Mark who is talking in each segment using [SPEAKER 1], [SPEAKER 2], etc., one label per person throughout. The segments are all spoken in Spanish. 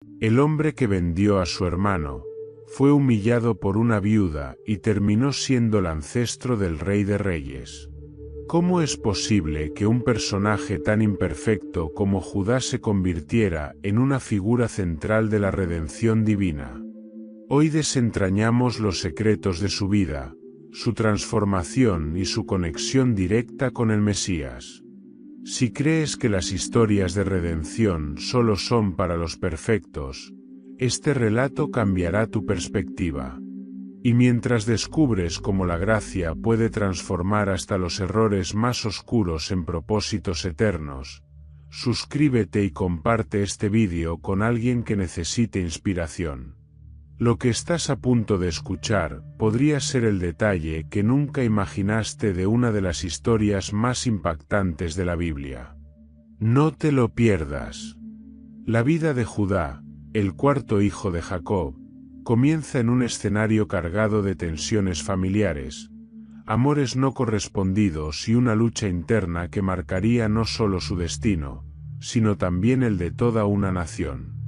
[SPEAKER 1] El hombre que vendió a su hermano fue humillado por una viuda y terminó siendo el ancestro del Rey de Reyes. ¿Cómo es posible que un personaje tan imperfecto como Judá se convirtiera en una figura central de la redención divina? Hoy desentrañamos los secretos de su vida, su transformación y su conexión directa con el Mesías. Si crees que las historias de redención solo son para los perfectos, este relato cambiará tu perspectiva. Y mientras descubres cómo la gracia puede transformar hasta los errores más oscuros en propósitos eternos, suscríbete y comparte este vídeo con alguien que necesite inspiración. Lo que estás a punto de escuchar podría ser el detalle que nunca imaginaste de una de las historias más impactantes de la Biblia. No te lo pierdas. La vida de Judá, el cuarto hijo de Jacob, comienza en un escenario cargado de tensiones familiares, amores no correspondidos y una lucha interna que marcaría no solo su destino, sino también el de toda una nación.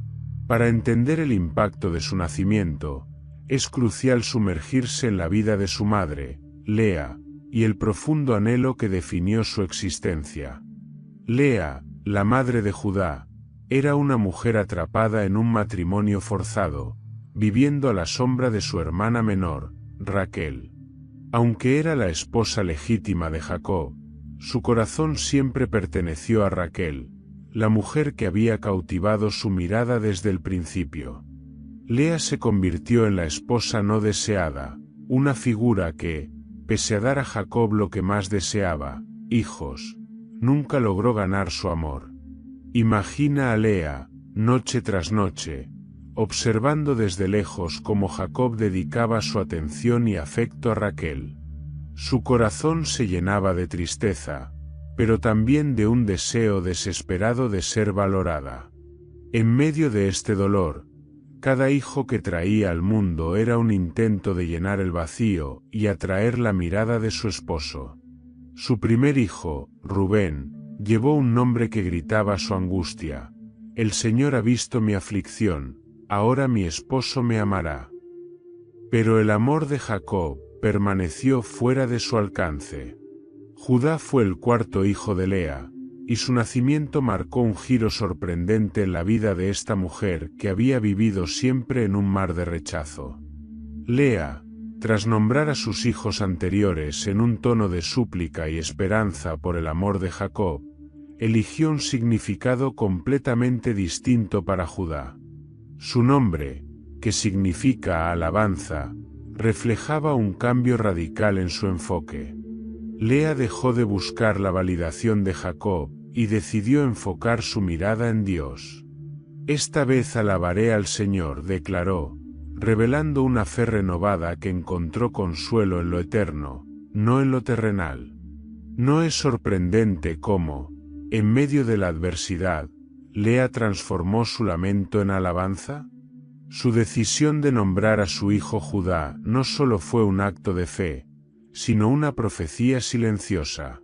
[SPEAKER 1] Para entender el impacto de su nacimiento, es crucial sumergirse en la vida de su madre, Lea, y el profundo anhelo que definió su existencia. Lea, la madre de Judá, era una mujer atrapada en un matrimonio forzado, viviendo a la sombra de su hermana menor, Raquel. Aunque era la esposa legítima de Jacob, su corazón siempre perteneció a Raquel, la mujer que había cautivado su mirada desde el principio. Lea se convirtió en la esposa no deseada, una figura que, pese a dar a Jacob lo que más deseaba, hijos, nunca logró ganar su amor. Imagina a Lea, noche tras noche, observando desde lejos cómo Jacob dedicaba su atención y afecto a Raquel. Su corazón se llenaba de tristeza, pero también de un deseo desesperado de ser valorada. En medio de este dolor, cada hijo que traía al mundo era un intento de llenar el vacío y atraer la mirada de su esposo. Su primer hijo, Rubén, llevó un nombre que gritaba su angustia: «El Señor ha visto mi aflicción, ahora mi esposo me amará». Pero el amor de Jacob permaneció fuera de su alcance. Judá fue el cuarto hijo de Lea, y su nacimiento marcó un giro sorprendente en la vida de esta mujer que había vivido siempre en un mar de rechazo. Lea, tras nombrar a sus hijos anteriores en un tono de súplica y esperanza por el amor de Jacob, eligió un significado completamente distinto para Judá. Su nombre, que significa alabanza, reflejaba un cambio radical en su enfoque. Lea dejó de buscar la validación de Jacob y decidió enfocar su mirada en Dios. «Esta vez alabaré al Señor», declaró, revelando una fe renovada que encontró consuelo en lo eterno, no en lo terrenal. ¿No es sorprendente cómo, en medio de la adversidad, Lea transformó su lamento en alabanza? Su decisión de nombrar a su hijo Judá no solo fue un acto de fe, sino una profecía silenciosa.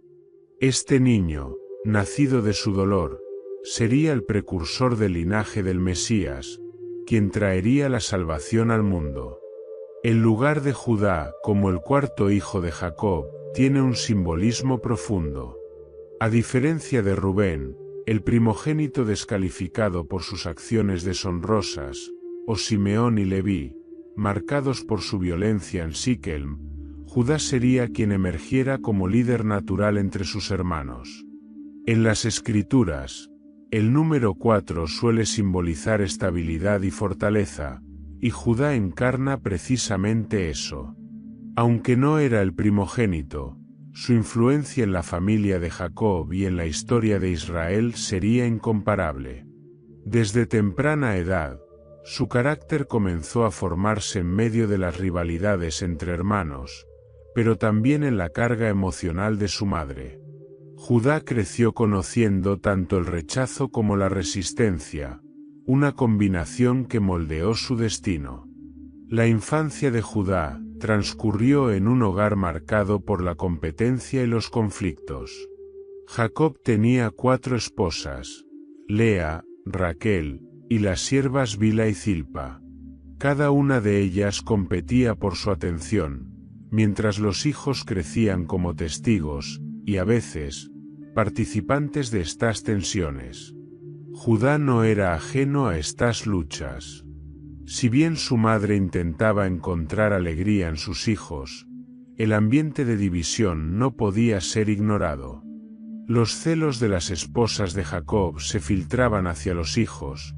[SPEAKER 1] Este niño, nacido de su dolor, sería el precursor del linaje del Mesías, quien traería la salvación al mundo. El lugar de Judá, como el cuarto hijo de Jacob, tiene un simbolismo profundo. A diferencia de Rubén, el primogénito descalificado por sus acciones deshonrosas, o Simeón y Leví, marcados por su violencia en Siquem, Judá sería quien emergiera como líder natural entre sus hermanos. En las Escrituras, el número 4 suele simbolizar estabilidad y fortaleza, y Judá encarna precisamente eso. Aunque no era el primogénito, su influencia en la familia de Jacob y en la historia de Israel sería incomparable. Desde temprana edad, su carácter comenzó a formarse en medio de las rivalidades entre hermanos, pero también en la carga emocional de su madre. Judá creció conociendo tanto el rechazo como la resistencia, una combinación que moldeó su destino. La infancia de Judá transcurrió en un hogar marcado por la competencia y los conflictos. Jacob tenía 4 esposas: Lea, Raquel, y las siervas Bilha y Zilpa. Cada una de ellas competía por su atención, mientras los hijos crecían como testigos, y a veces, participantes de estas tensiones. Judá no era ajeno a estas luchas. Si bien su madre intentaba encontrar alegría en sus hijos, el ambiente de división no podía ser ignorado. Los celos de las esposas de Jacob se filtraban hacia los hijos,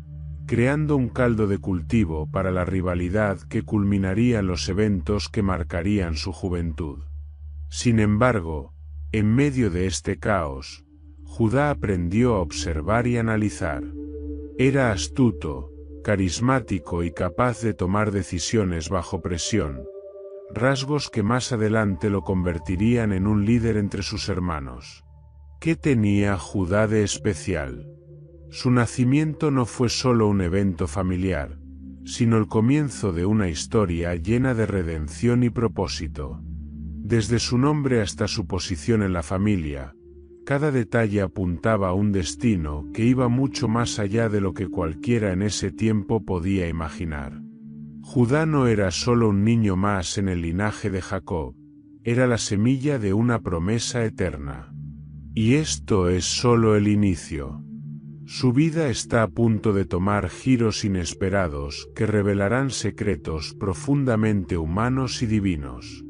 [SPEAKER 1] creando un caldo de cultivo para la rivalidad que culminaría en los eventos que marcarían su juventud. Sin embargo, en medio de este caos, Judá aprendió a observar y analizar. Era astuto, carismático y capaz de tomar decisiones bajo presión, rasgos que más adelante lo convertirían en un líder entre sus hermanos. ¿Qué tenía Judá de especial? Su nacimiento no fue solo un evento familiar, sino el comienzo de una historia llena de redención y propósito. Desde su nombre hasta su posición en la familia, cada detalle apuntaba a un destino que iba mucho más allá de lo que cualquiera en ese tiempo podía imaginar. Judá no era solo un niño más en el linaje de Jacob, era la semilla de una promesa eterna. Y esto es solo el inicio. Su vida está a punto de tomar giros inesperados que revelarán secretos profundamente humanos y divinos.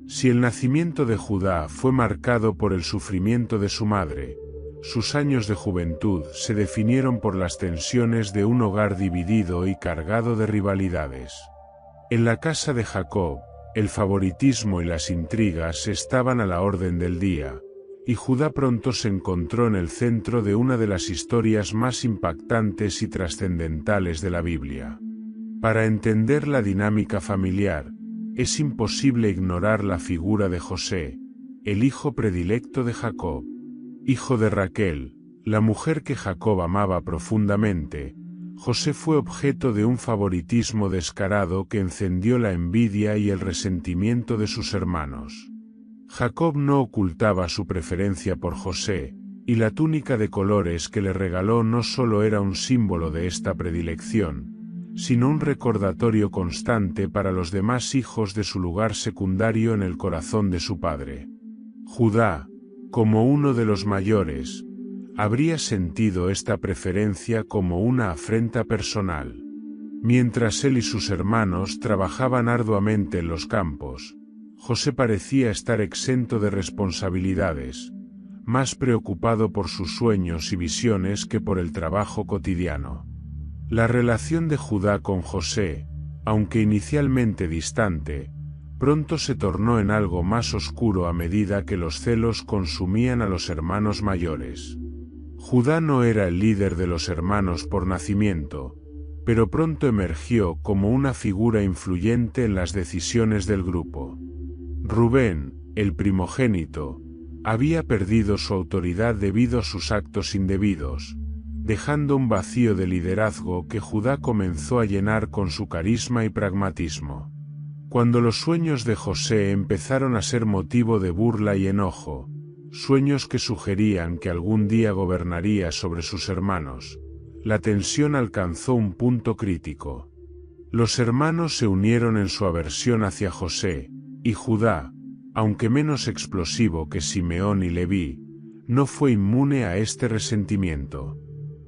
[SPEAKER 1] Si el nacimiento de Judá fue marcado por el sufrimiento de su madre, sus años de juventud se definieron por las tensiones de un hogar dividido y cargado de rivalidades. En la casa de Jacob, el favoritismo y las intrigas estaban a la orden del día, y Judá pronto se encontró en el centro de una de las historias más impactantes y trascendentales de la Biblia. Para entender la dinámica familiar, es imposible ignorar la figura de José, el hijo predilecto de Jacob. Hijo de Raquel, la mujer que Jacob amaba profundamente, José fue objeto de un favoritismo descarado que encendió la envidia y el resentimiento de sus hermanos. Jacob no ocultaba su preferencia por José, y la túnica de colores que le regaló no solo era un símbolo de esta predilección, sino un recordatorio constante para los demás hijos de su lugar secundario en el corazón de su padre. Judá, como uno de los mayores, habría sentido esta preferencia como una afrenta personal. Mientras él y sus hermanos trabajaban arduamente en los campos, José parecía estar exento de responsabilidades, más preocupado por sus sueños y visiones que por el trabajo cotidiano. La relación de Judá con José, aunque inicialmente distante, pronto se tornó en algo más oscuro a medida que los celos consumían a los hermanos mayores. Judá no era el líder de los hermanos por nacimiento, pero pronto emergió como una figura influyente en las decisiones del grupo. Rubén, el primogénito, había perdido su autoridad debido a sus actos indebidos, dejando un vacío de liderazgo que Judá comenzó a llenar con su carisma y pragmatismo. Cuando los sueños de José empezaron a ser motivo de burla y enojo, sueños que sugerían que algún día gobernaría sobre sus hermanos, la tensión alcanzó un punto crítico. Los hermanos se unieron en su aversión hacia José, y Judá, aunque menos explosivo que Simeón y Leví, no fue inmune a este resentimiento.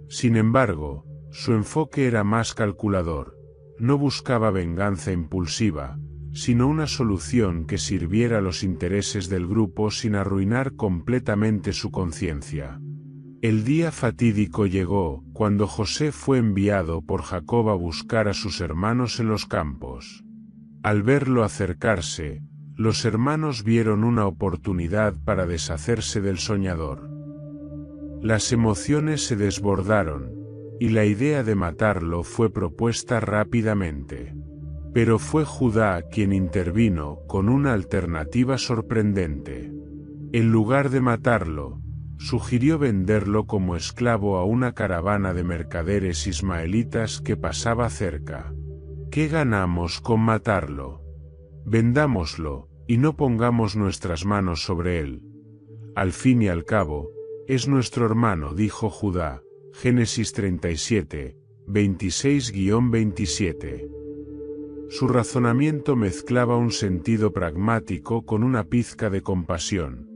[SPEAKER 1] Sin embargo, su enfoque era más calculador, no buscaba venganza impulsiva, sino una solución que sirviera a los intereses del grupo sin arruinar completamente su conciencia. El día fatídico llegó, cuando José fue enviado por Jacob a buscar a sus hermanos en los campos. Al verlo acercarse, los hermanos vieron una oportunidad para deshacerse del soñador. Las emociones se desbordaron, y la idea de matarlo fue propuesta rápidamente. Pero fue Judá quien intervino con una alternativa sorprendente. En lugar de matarlo, sugirió venderlo como esclavo a una caravana de mercaderes ismaelitas que pasaba cerca. ¿Qué ganamos con matarlo? Vendámoslo, y no pongamos nuestras manos sobre él. Al fin y al cabo, es nuestro hermano, dijo Judá. Génesis 37, 26-27. Su razonamiento mezclaba un sentido pragmático con una pizca de compasión.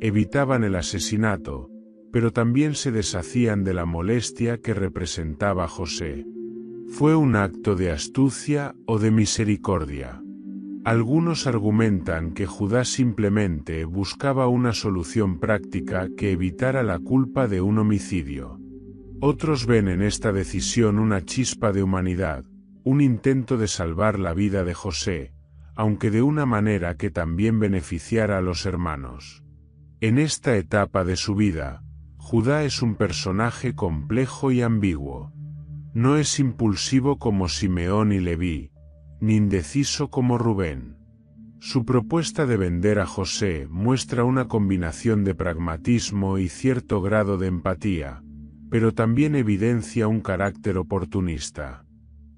[SPEAKER 1] Evitaban el asesinato, pero también se deshacían de la molestia que representaba José. ¿Fue un acto de astucia o de misericordia? Algunos argumentan que Judá simplemente buscaba una solución práctica que evitara la culpa de un homicidio. Otros ven en esta decisión una chispa de humanidad, un intento de salvar la vida de José, aunque de una manera que también beneficiara a los hermanos. En esta etapa de su vida, Judá es un personaje complejo y ambiguo. No es impulsivo como Simeón y Leví, ni indeciso como Rubén. Su propuesta de vender a José muestra una combinación de pragmatismo y cierto grado de empatía, pero también evidencia un carácter oportunista.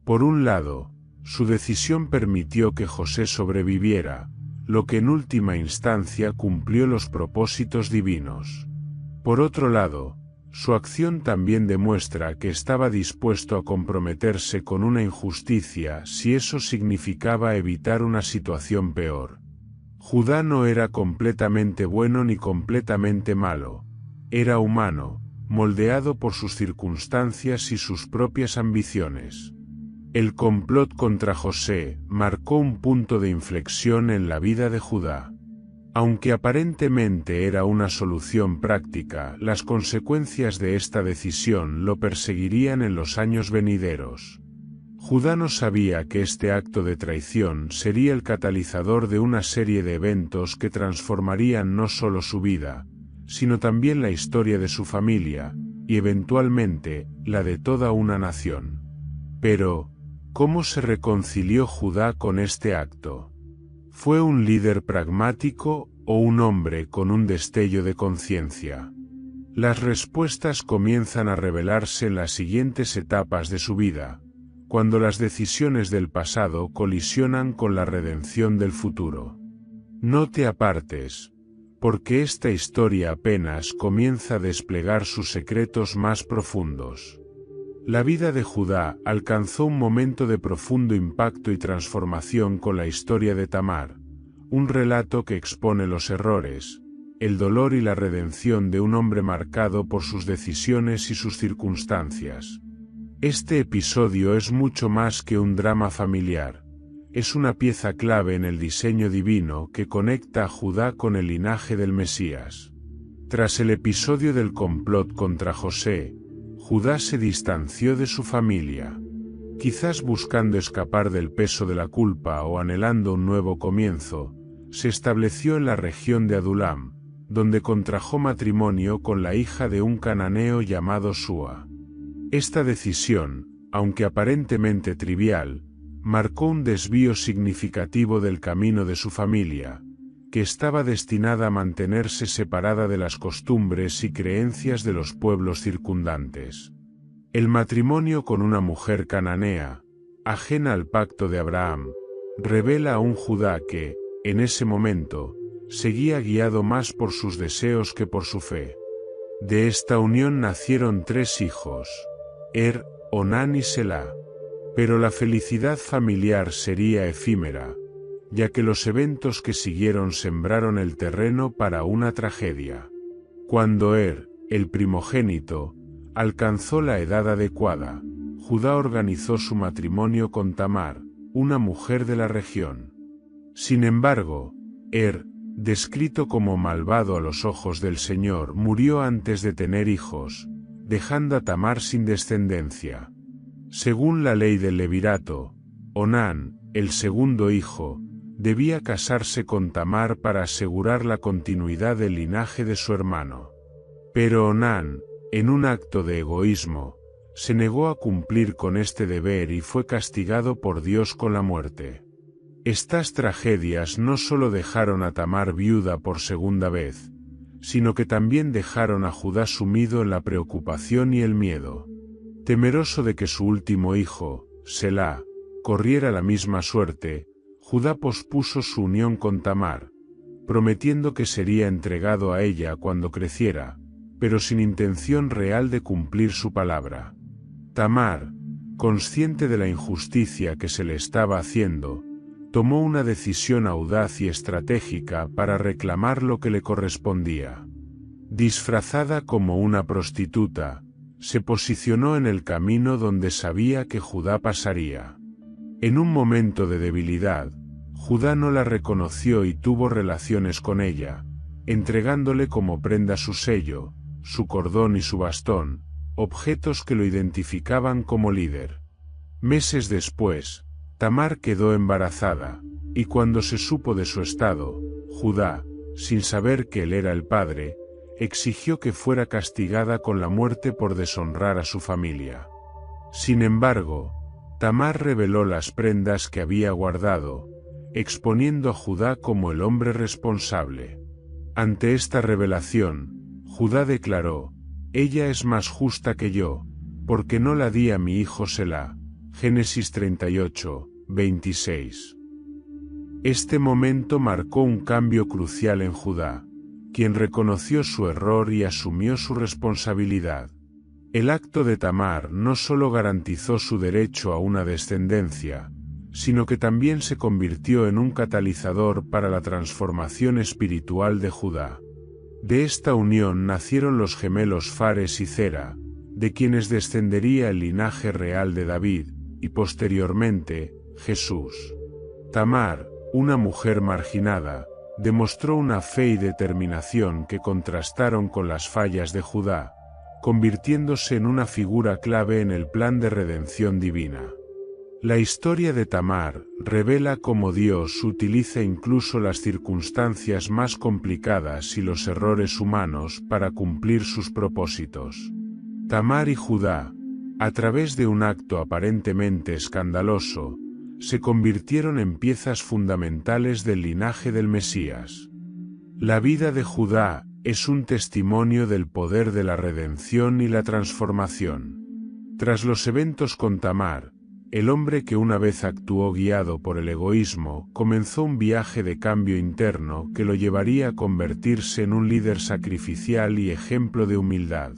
[SPEAKER 1] Por un lado, su decisión permitió que José sobreviviera, lo que en última instancia cumplió los propósitos divinos. Por otro lado, su acción también demuestra que estaba dispuesto a comprometerse con una injusticia si eso significaba evitar una situación peor. Judá no era completamente bueno ni completamente malo, era humano, moldeado por sus circunstancias y sus propias ambiciones. El complot contra José marcó un punto de inflexión en la vida de Judá. Aunque aparentemente era una solución práctica, las consecuencias de esta decisión lo perseguirían en los años venideros. Judá no sabía que este acto de traición sería el catalizador de una serie de eventos que transformarían no solo su vida, sino también la historia de su familia, y eventualmente, la de toda una nación. Pero, ¿cómo se reconcilió Judá con este acto? ¿Fue un líder pragmático o un hombre con un destello de conciencia? Las respuestas comienzan a revelarse en las siguientes etapas de su vida, cuando las decisiones del pasado colisionan con la redención del futuro. No te apartes, porque esta historia apenas comienza a desplegar sus secretos más profundos. La vida de Judá alcanzó un momento de profundo impacto y transformación con la historia de Tamar, un relato que expone los errores, el dolor y la redención de un hombre marcado por sus decisiones y sus circunstancias. Este episodio es mucho más que un drama familiar, es una pieza clave en el diseño divino que conecta a Judá con el linaje del Mesías. Tras el episodio del complot contra José, Judá se distanció de su familia. Quizás buscando escapar del peso de la culpa o anhelando un nuevo comienzo, se estableció en la región de Adulam, donde contrajo matrimonio con la hija de un cananeo llamado Súa. Esta decisión, aunque aparentemente trivial, marcó un desvío significativo del camino de su familia, que estaba destinada a mantenerse separada de las costumbres y creencias de los pueblos circundantes. El matrimonio con una mujer cananea, ajena al pacto de Abraham, revela a un Judá que, en ese momento, seguía guiado más por sus deseos que por su fe. De esta unión nacieron 3 hijos, Onán y Selá. Pero la felicidad familiar sería efímera, ya que los eventos que siguieron sembraron el terreno para una tragedia. Cuando el primogénito, alcanzó la edad adecuada, Judá organizó su matrimonio con Tamar, una mujer de la región. Sin embargo, descrito como malvado a los ojos del Señor, murió antes de tener hijos, dejando a Tamar sin descendencia. Según la ley del levirato, Onán, el segundo hijo, debía casarse con Tamar para asegurar la continuidad del linaje de su hermano. Pero Onán, en un acto de egoísmo, se negó a cumplir con este deber y fue castigado por Dios con la muerte. Estas tragedias no solo dejaron a Tamar viuda por segunda vez, sino que también dejaron a Judá sumido en la preocupación y el miedo. Temeroso de que su último hijo, Selá, corriera la misma suerte, Judá pospuso su unión con Tamar, prometiendo que sería entregado a ella cuando creciera, pero sin intención real de cumplir su palabra. Tamar, consciente de la injusticia que se le estaba haciendo, tomó una decisión audaz y estratégica para reclamar lo que le correspondía. Disfrazada como una prostituta, se posicionó en el camino donde sabía que Judá pasaría. En un momento de debilidad, Judá no la reconoció y tuvo relaciones con ella, entregándole como prenda su sello, su cordón y su bastón, objetos que lo identificaban como líder. Meses después, Tamar quedó embarazada, y cuando se supo de su estado, Judá, sin saber que él era el padre, exigió que fuera castigada con la muerte por deshonrar a su familia. Sin embargo, Tamar reveló las prendas que había guardado, exponiendo a Judá como el hombre responsable. Ante esta revelación, Judá declaró: «Ella es más justa que yo, porque no la di a mi hijo Selá». Génesis 38, 26. Este momento marcó un cambio crucial en Judá, quien reconoció su error y asumió su responsabilidad. El acto de Tamar no solo garantizó su derecho a una descendencia, sino que también se convirtió en un catalizador para la transformación espiritual de Judá. De esta unión nacieron los gemelos Fares y Zera, de quienes descendería el linaje real de David, y posteriormente, Jesús. Tamar, una mujer marginada, demostró una fe y determinación que contrastaron con las fallas de Judá, convirtiéndose en una figura clave en el plan de redención divina. La historia de Tamar revela cómo Dios utiliza incluso las circunstancias más complicadas y los errores humanos para cumplir sus propósitos. Tamar y Judá, a través de un acto aparentemente escandaloso, se convirtieron en piezas fundamentales del linaje del Mesías. La vida de Judá es un testimonio del poder de la redención y la transformación. Tras los eventos con Tamar, el hombre que una vez actuó guiado por el egoísmo comenzó un viaje de cambio interno que lo llevaría a convertirse en un líder sacrificial y ejemplo de humildad.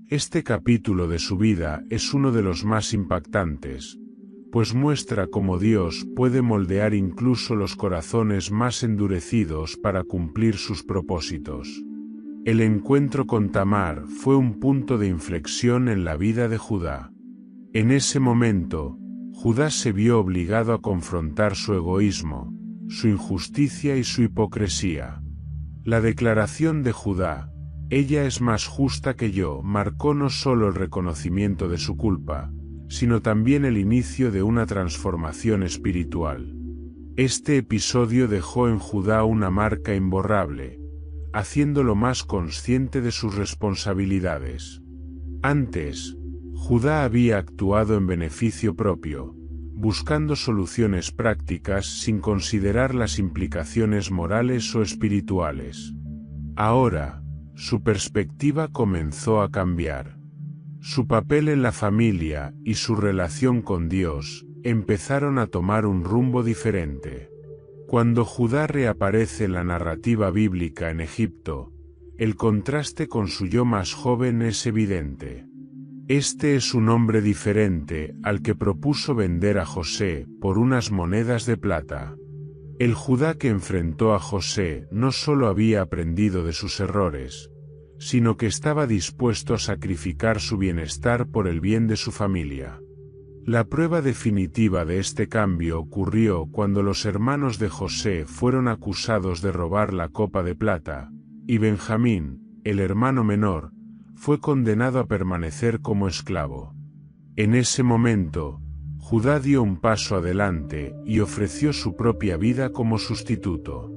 [SPEAKER 1] Este capítulo de su vida es uno de los más impactantes, pues muestra cómo Dios puede moldear incluso los corazones más endurecidos para cumplir sus propósitos. El encuentro con Tamar fue un punto de inflexión en la vida de Judá. En ese momento, Judá se vio obligado a confrontar su egoísmo, su injusticia y su hipocresía. La declaración de Judá, «Ella es más justa que yo», marcó no solo el reconocimiento de su culpa, sino también el inicio de una transformación espiritual. Este episodio dejó en Judá una marca imborrable, haciéndolo más consciente de sus responsabilidades. Antes, Judá había actuado en beneficio propio, buscando soluciones prácticas sin considerar las implicaciones morales o espirituales. Ahora, su perspectiva comenzó a cambiar. Su papel en la familia y su relación con Dios empezaron a tomar un rumbo diferente. Cuando Judá reaparece en la narrativa bíblica en Egipto, el contraste con su yo más joven es evidente. Este es un hombre diferente al que propuso vender a José por unas monedas de plata. El Judá que enfrentó a José no solo había aprendido de sus errores, sino que estaba dispuesto a sacrificar su bienestar por el bien de su familia. La prueba definitiva de este cambio ocurrió cuando los hermanos de José fueron acusados de robar la copa de plata, y Benjamín, el hermano menor, fue condenado a permanecer como esclavo. En ese momento, Judá dio un paso adelante y ofreció su propia vida como sustituto.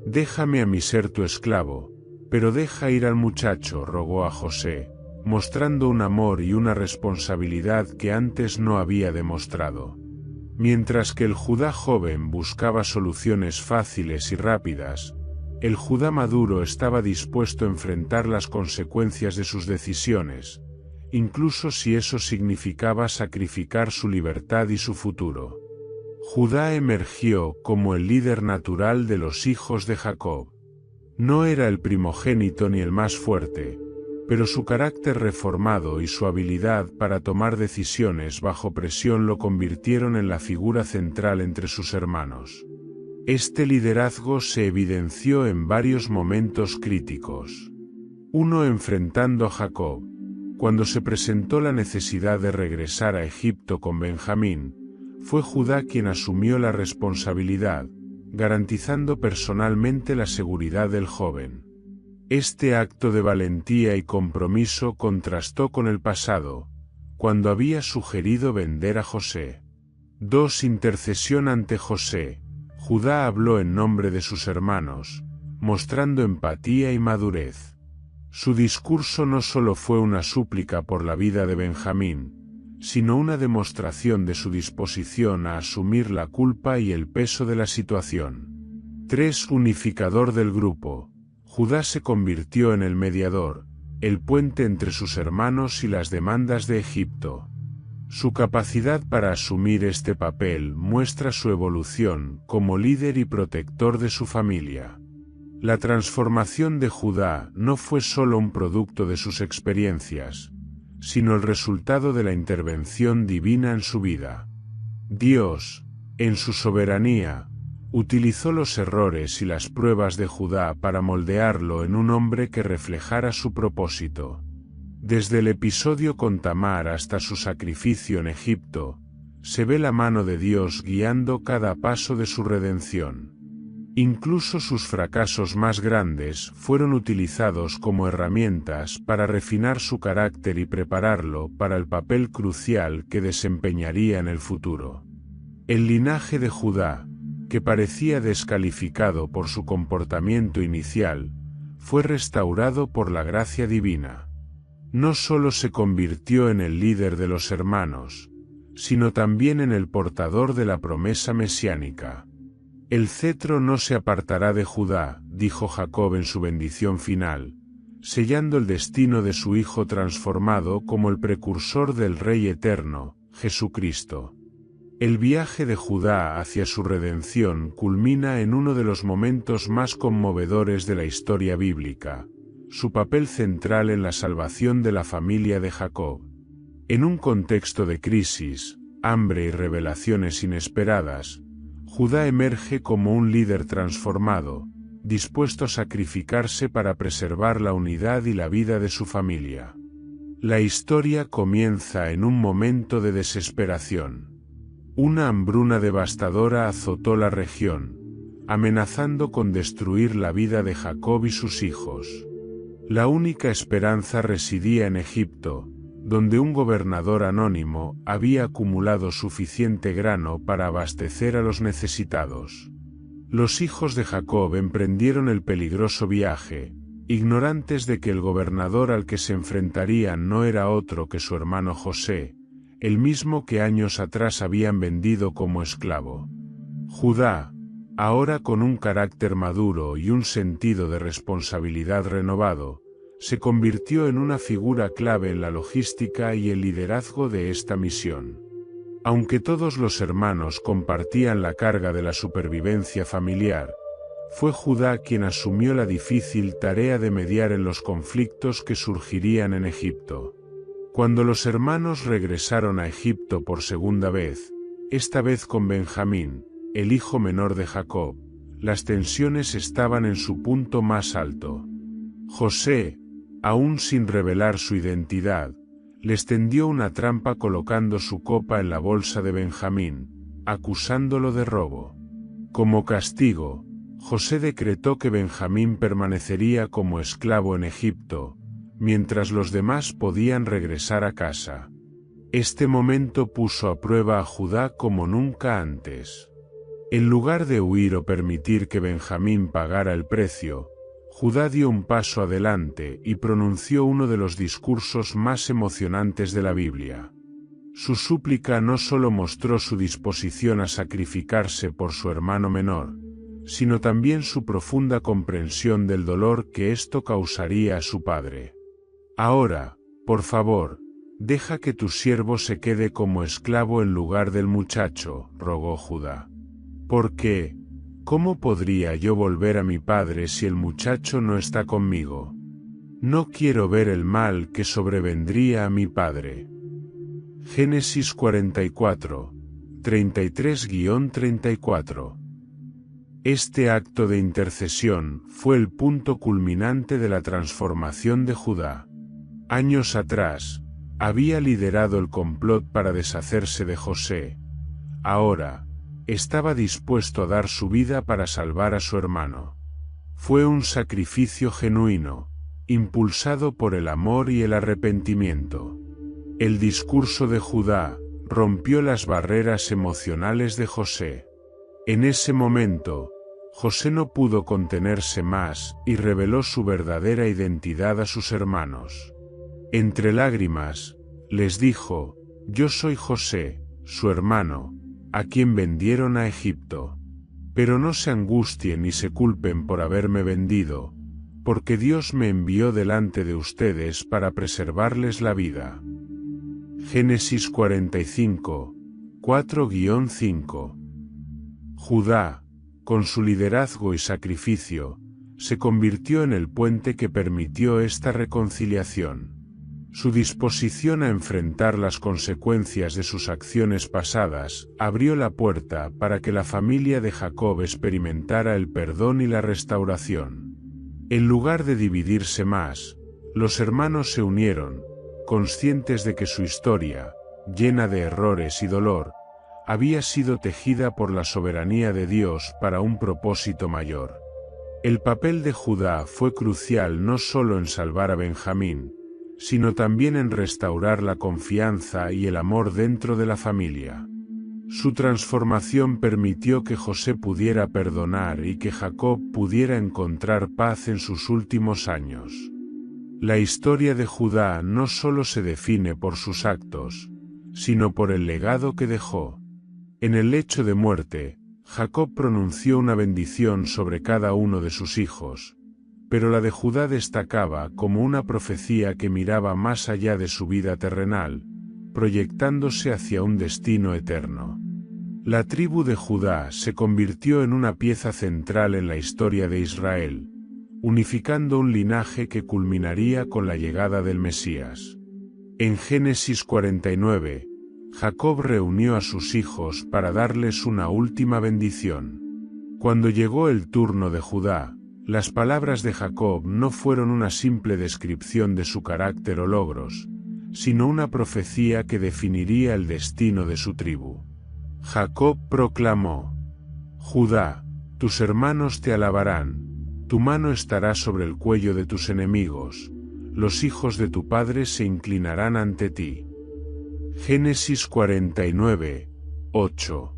[SPEAKER 1] «Déjame a mí ser tu esclavo, pero deja ir al muchacho», rogó a José, mostrando un amor y una responsabilidad que antes no había demostrado. Mientras que el Judá joven buscaba soluciones fáciles y rápidas, el Judá maduro estaba dispuesto a enfrentar las consecuencias de sus decisiones, incluso si eso significaba sacrificar su libertad y su futuro. Judá emergió como el líder natural de los hijos de Jacob. No era el primogénito ni el más fuerte, pero su carácter reformado y su habilidad para tomar decisiones bajo presión lo convirtieron en la figura central entre sus hermanos. Este liderazgo se evidenció en varios momentos críticos. Uno, enfrentando a Jacob. Cuando se presentó la necesidad de regresar a Egipto con Benjamín, fue Judá quien asumió la responsabilidad, garantizando personalmente la seguridad del joven. Este acto de valentía y compromiso contrastó con el pasado, cuando había sugerido vender a José. 2. Intercesión ante José. Judá habló en nombre de sus hermanos, mostrando empatía y madurez. Su discurso no solo fue una súplica por la vida de Benjamín, sino una demostración de su disposición a asumir la culpa y el peso de la situación. 3. Unificador del grupo. Judá se convirtió en el mediador, el puente entre sus hermanos y las demandas de Egipto. Su capacidad para asumir este papel muestra su evolución como líder y protector de su familia. La transformación de Judá no fue solo un producto de sus experiencias, sino el resultado de la intervención divina en su vida. Dios, en su soberanía, utilizó los errores y las pruebas de Judá para moldearlo en un hombre que reflejara su propósito. Desde el episodio con Tamar hasta su sacrificio en Egipto, se ve la mano de Dios guiando cada paso de su redención. Incluso sus fracasos más grandes fueron utilizados como herramientas para refinar su carácter y prepararlo para el papel crucial que desempeñaría en el futuro. El linaje de Judá, que parecía descalificado por su comportamiento inicial, fue restaurado por la gracia divina. No solo se convirtió en el líder de los hermanos, sino también en el portador de la promesa mesiánica. El cetro no se apartará de Judá, dijo Jacob en su bendición final, sellando el destino de su hijo transformado como el precursor del Rey eterno, Jesucristo. El viaje de Judá hacia su redención culmina en uno de los momentos más conmovedores de la historia bíblica, su papel central en la salvación de la familia de Jacob. En un contexto de crisis, hambre y revelaciones inesperadas, Judá emerge como un líder transformado, dispuesto a sacrificarse para preservar la unidad y la vida de su familia. La historia comienza en un momento de desesperación. Una hambruna devastadora azotó la región, amenazando con destruir la vida de Jacob y sus hijos. La única esperanza residía en Egipto, donde un gobernador anónimo había acumulado suficiente grano para abastecer a los necesitados. Los hijos de Jacob emprendieron el peligroso viaje, ignorantes de que el gobernador al que se enfrentarían no era otro que su hermano José, el mismo que años atrás habían vendido como esclavo. Judá, ahora con un carácter maduro y un sentido de responsabilidad renovado, se convirtió en una figura clave en la logística y el liderazgo de esta misión. Aunque todos los hermanos compartían la carga de la supervivencia familiar, fue Judá quien asumió la difícil tarea de mediar en los conflictos que surgirían en Egipto. Cuando los hermanos regresaron a Egipto por segunda vez, esta vez con Benjamín, el hijo menor de Jacob, las tensiones estaban en su punto más alto. José, aún sin revelar su identidad, les tendió una trampa colocando su copa en la bolsa de Benjamín, acusándolo de robo. Como castigo, José decretó que Benjamín permanecería como esclavo en Egipto, mientras los demás podían regresar a casa. Este momento puso a prueba a Judá como nunca antes. En lugar de huir o permitir que Benjamín pagara el precio, Judá dio un paso adelante y pronunció uno de los discursos más emocionantes de la Biblia. Su súplica no solo mostró su disposición a sacrificarse por su hermano menor, sino también su profunda comprensión del dolor que esto causaría a su padre. Ahora, por favor, deja que tu siervo se quede como esclavo en lugar del muchacho, rogó Judá. Porque, ¿cómo podría yo volver a mi padre si el muchacho no está conmigo? No quiero ver el mal que sobrevendría a mi padre. Génesis 44, 33-34. Este acto de intercesión fue el punto culminante de la transformación de Judá. Años atrás, había liderado el complot para deshacerse de José. Ahora, estaba dispuesto a dar su vida para salvar a su hermano. Fue un sacrificio genuino, impulsado por el amor y el arrepentimiento. El discurso de Judá rompió las barreras emocionales de José. En ese momento, José no pudo contenerse más y reveló su verdadera identidad a sus hermanos. Entre lágrimas, les dijo: «Yo soy José, su hermano, a quien vendieron a Egipto. Pero no se angustien ni se culpen por haberme vendido, porque Dios me envió delante de ustedes para preservarles la vida». Génesis 45, 4-5. Judá, con su liderazgo y sacrificio, se convirtió en el puente que permitió esta reconciliación. Su disposición a enfrentar las consecuencias de sus acciones pasadas abrió la puerta para que la familia de Jacob experimentara el perdón y la restauración. En lugar de dividirse más, los hermanos se unieron, conscientes de que su historia, llena de errores y dolor, había sido tejida por la soberanía de Dios para un propósito mayor. El papel de Judá fue crucial no solo en salvar a Benjamín, sino también en restaurar la confianza y el amor dentro de la familia. Su transformación permitió que José pudiera perdonar y que Jacob pudiera encontrar paz en sus últimos años. La historia de Judá no solo se define por sus actos, sino por el legado que dejó. En el lecho de muerte, Jacob pronunció una bendición sobre cada uno de sus hijos, pero la de Judá destacaba como una profecía que miraba más allá de su vida terrenal, proyectándose hacia un destino eterno. La tribu de Judá se convirtió en una pieza central en la historia de Israel, unificando un linaje que culminaría con la llegada del Mesías. En Génesis 49, Jacob reunió a sus hijos para darles una última bendición. Cuando llegó el turno de Judá, las palabras de Jacob no fueron una simple descripción de su carácter o logros, sino una profecía que definiría el destino de su tribu. Jacob proclamó: «Judá, tus hermanos te alabarán, tu mano estará sobre el cuello de tus enemigos, los hijos de tu padre se inclinarán ante ti». Génesis 49, 8.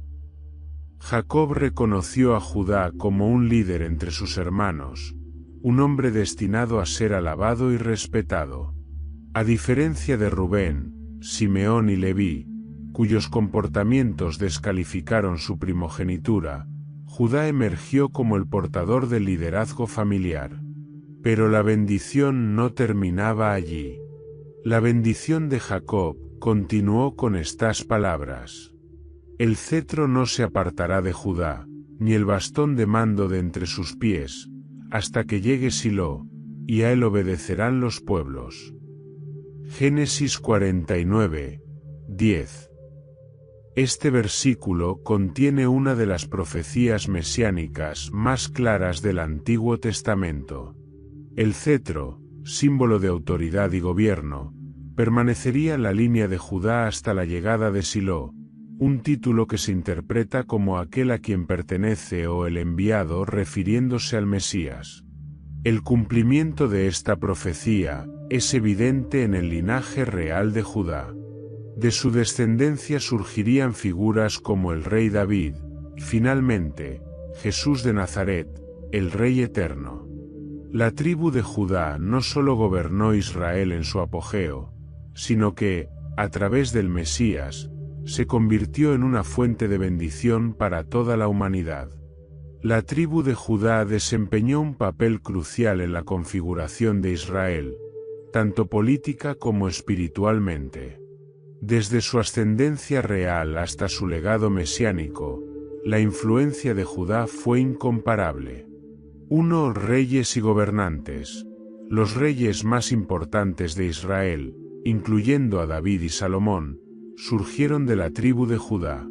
[SPEAKER 1] Jacob reconoció a Judá como un líder entre sus hermanos, un hombre destinado a ser alabado y respetado. A diferencia de Rubén, Simeón y Leví, cuyos comportamientos descalificaron su primogenitura, Judá emergió como el portador del liderazgo familiar. Pero la bendición no terminaba allí. La bendición de Jacob continuó con estas palabras: «El cetro no se apartará de Judá, ni el bastón de mando de entre sus pies, hasta que llegue Silo, y a él obedecerán los pueblos». Génesis 49, 10. Este versículo contiene una de las profecías mesiánicas más claras del Antiguo Testamento. El cetro, símbolo de autoridad y gobierno, permanecería en la línea de Judá hasta la llegada de Silo, un título que se interpreta como aquel a quien pertenece o el enviado refiriéndose al Mesías. El cumplimiento de esta profecía es evidente en el linaje real de Judá. De su descendencia surgirían figuras como el rey David, y finalmente, Jesús de Nazaret, el Rey eterno. La tribu de Judá no solo gobernó Israel en su apogeo, sino que, a través del Mesías, se convirtió en una fuente de bendición para toda la humanidad. La tribu de Judá desempeñó un papel crucial en la configuración de Israel, tanto política como espiritualmente. Desde su ascendencia real hasta su legado mesiánico, la influencia de Judá fue incomparable. 1. Reyes y gobernantes. Los reyes más importantes de Israel, incluyendo a David y Salomón, surgieron de la tribu de Judá.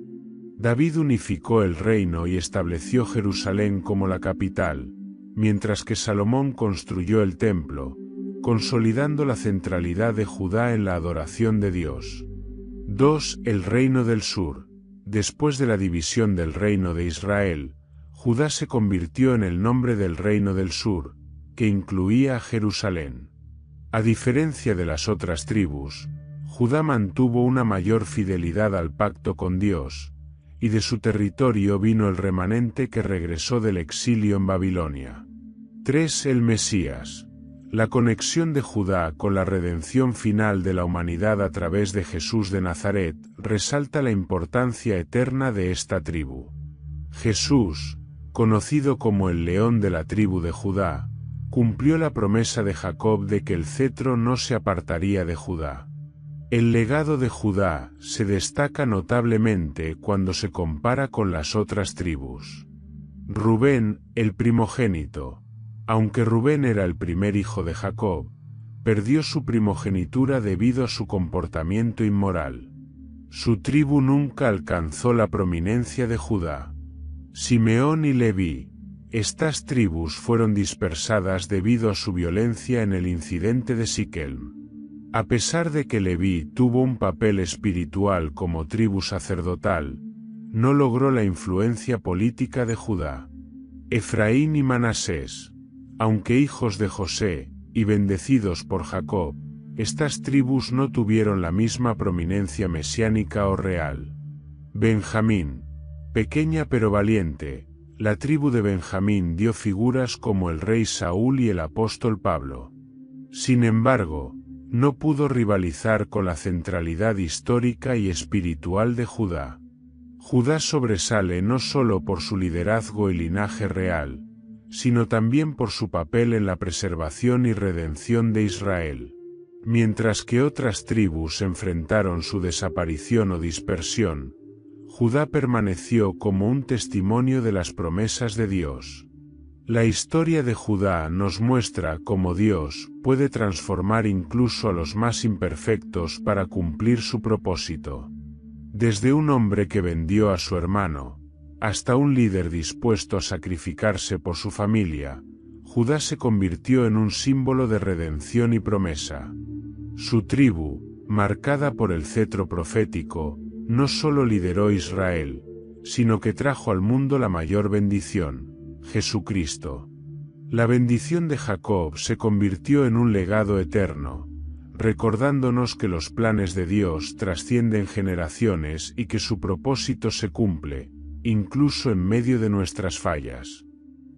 [SPEAKER 1] David unificó el reino y estableció Jerusalén como la capital, mientras que Salomón construyó el templo, consolidando la centralidad de Judá en la adoración de Dios. 2. El reino del sur. Después de la división del reino de Israel, Judá se convirtió en el nombre del reino del sur, que incluía a Jerusalén. A diferencia de las otras tribus, Judá mantuvo una mayor fidelidad al pacto con Dios, y de su territorio vino el remanente que regresó del exilio en Babilonia. 3. El Mesías. La conexión de Judá con la redención final de la humanidad a través de Jesús de Nazaret resalta la importancia eterna de esta tribu. Jesús, conocido como el león de la tribu de Judá, cumplió la promesa de Jacob de que el cetro no se apartaría de Judá. El legado de Judá se destaca notablemente cuando se compara con las otras tribus. Rubén, el primogénito. Aunque Rubén era el primer hijo de Jacob, perdió su primogenitura debido a su comportamiento inmoral. Su tribu nunca alcanzó la prominencia de Judá. Simeón y Leví. Estas tribus fueron dispersadas debido a su violencia en el incidente de Siquem. A pesar de que Leví tuvo un papel espiritual como tribu sacerdotal, no logró la influencia política de Judá. Efraín y Manasés. Aunque hijos de José, y bendecidos por Jacob, estas tribus no tuvieron la misma prominencia mesiánica o real. Benjamín. Pequeña pero valiente, la tribu de Benjamín dio figuras como el rey Saúl y el apóstol Pablo. Sin embargo, no pudo rivalizar con la centralidad histórica y espiritual de Judá. Judá sobresale no solo por su liderazgo y linaje real, sino también por su papel en la preservación y redención de Israel. Mientras que otras tribus enfrentaron su desaparición o dispersión, Judá permaneció como un testimonio de las promesas de Dios. La historia de Judá nos muestra cómo Dios puede transformar incluso a los más imperfectos para cumplir su propósito. Desde un hombre que vendió a su hermano, hasta un líder dispuesto a sacrificarse por su familia, Judá se convirtió en un símbolo de redención y promesa. Su tribu, marcada por el cetro profético, no solo lideró Israel, sino que trajo al mundo la mayor bendición, Jesucristo. La bendición de Jacob se convirtió en un legado eterno, recordándonos que los planes de Dios trascienden generaciones y que su propósito se cumple, incluso en medio de nuestras fallas.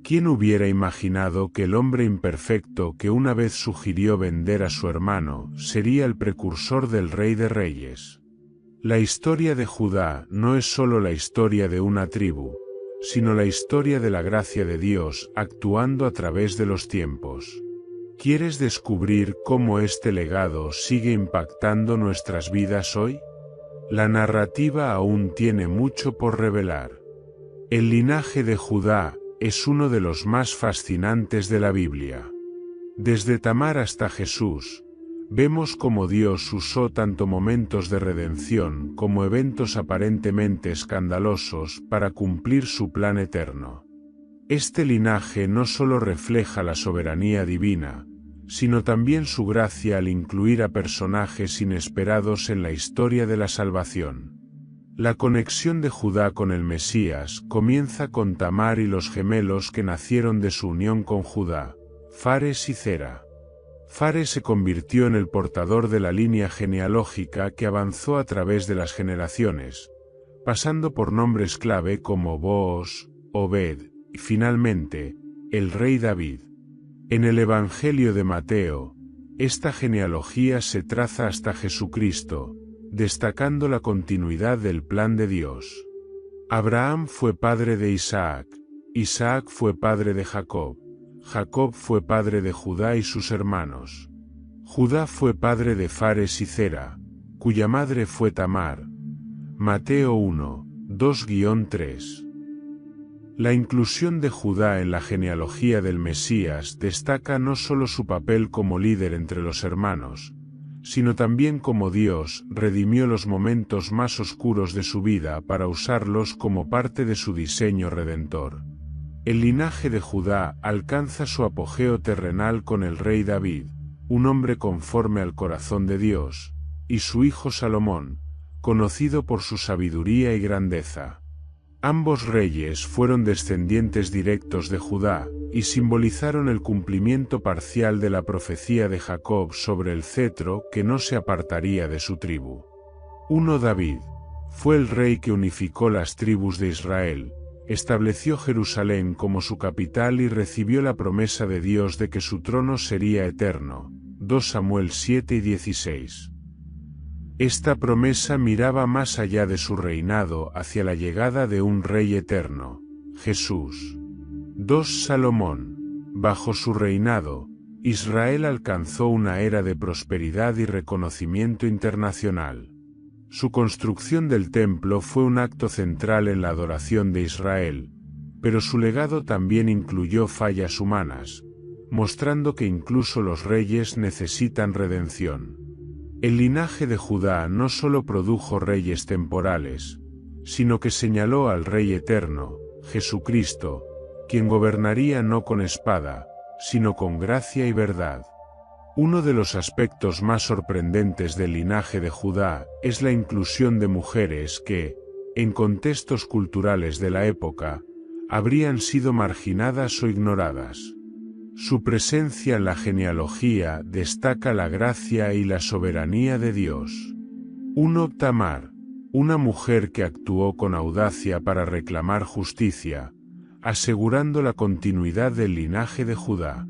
[SPEAKER 1] ¿Quién hubiera imaginado que el hombre imperfecto que una vez sugirió vender a su hermano sería el precursor del Rey de Reyes? La historia de Judá no es solo la historia de una tribu, sino la historia de la gracia de Dios actuando a través de los tiempos. ¿Quieres descubrir cómo este legado sigue impactando nuestras vidas hoy? La narrativa aún tiene mucho por revelar. El linaje de Judá es uno de los más fascinantes de la Biblia. Desde Tamar hasta Jesús, vemos cómo Dios usó tanto momentos de redención como eventos aparentemente escandalosos para cumplir su plan eterno. Este linaje no solo refleja la soberanía divina, sino también su gracia al incluir a personajes inesperados en la historia de la salvación. La conexión de Judá con el Mesías comienza con Tamar y los gemelos que nacieron de su unión con Judá, Fares y Zera. Fares se convirtió en el portador de la línea genealógica que avanzó a través de las generaciones, pasando por nombres clave como Booz, Obed, y finalmente, el rey David. En el Evangelio de Mateo, esta genealogía se traza hasta Jesucristo, destacando la continuidad del plan de Dios. Abraham fue padre de Isaac, Isaac fue padre de Jacob, Jacob fue padre de Judá y sus hermanos. Judá fue padre de Fares y Zera, cuya madre fue Tamar. Mateo 1, 2-3. La inclusión de Judá en la genealogía del Mesías destaca no solo su papel como líder entre los hermanos, sino también cómo Dios redimió los momentos más oscuros de su vida para usarlos como parte de su diseño redentor. El linaje de Judá alcanza su apogeo terrenal con el rey David, un hombre conforme al corazón de Dios, y su hijo Salomón, conocido por su sabiduría y grandeza. Ambos reyes fueron descendientes directos de Judá, y simbolizaron el cumplimiento parcial de la profecía de Jacob sobre el cetro que no se apartaría de su tribu. 1. David fue el rey que unificó las tribus de Israel, estableció Jerusalén como su capital y recibió la promesa de Dios de que su trono sería eterno. 2 Samuel 7 y 16. Esta promesa miraba más allá de su reinado hacia la llegada de un rey eterno, Jesús. 2 Salomón. Bajo su reinado, Israel alcanzó una era de prosperidad y reconocimiento internacional. Su construcción del templo fue un acto central en la adoración de Israel, pero su legado también incluyó fallas humanas, mostrando que incluso los reyes necesitan redención. El linaje de Judá no solo produjo reyes temporales, sino que señaló al Rey eterno, Jesucristo, quien gobernaría no con espada, sino con gracia y verdad. Uno de los aspectos más sorprendentes del linaje de Judá es la inclusión de mujeres que, en contextos culturales de la época, habrían sido marginadas o ignoradas. Su presencia en la genealogía destaca la gracia y la soberanía de Dios. 1. Tamar, una mujer que actuó con audacia para reclamar justicia, asegurando la continuidad del linaje de Judá.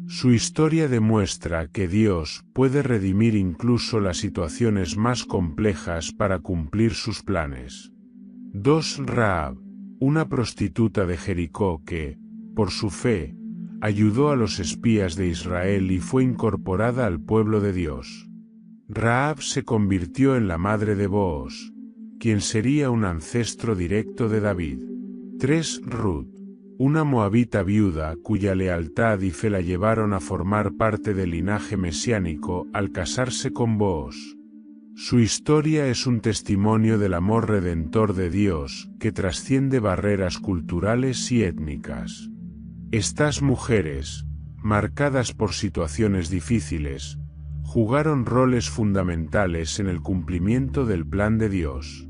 [SPEAKER 1] Su historia demuestra que Dios puede redimir incluso las situaciones más complejas para cumplir sus planes. 2. Rahab, una prostituta de Jericó que, por su fe, ayudó a los espías de Israel y fue incorporada al pueblo de Dios. Rahab se convirtió en la madre de Booz, quien sería un ancestro directo de David. 3. Ruth, una moabita viuda cuya lealtad y fe la llevaron a formar parte del linaje mesiánico al casarse con Booz. Su historia es un testimonio del amor redentor de Dios que trasciende barreras culturales y étnicas. Estas mujeres, marcadas por situaciones difíciles, jugaron roles fundamentales en el cumplimiento del plan de Dios.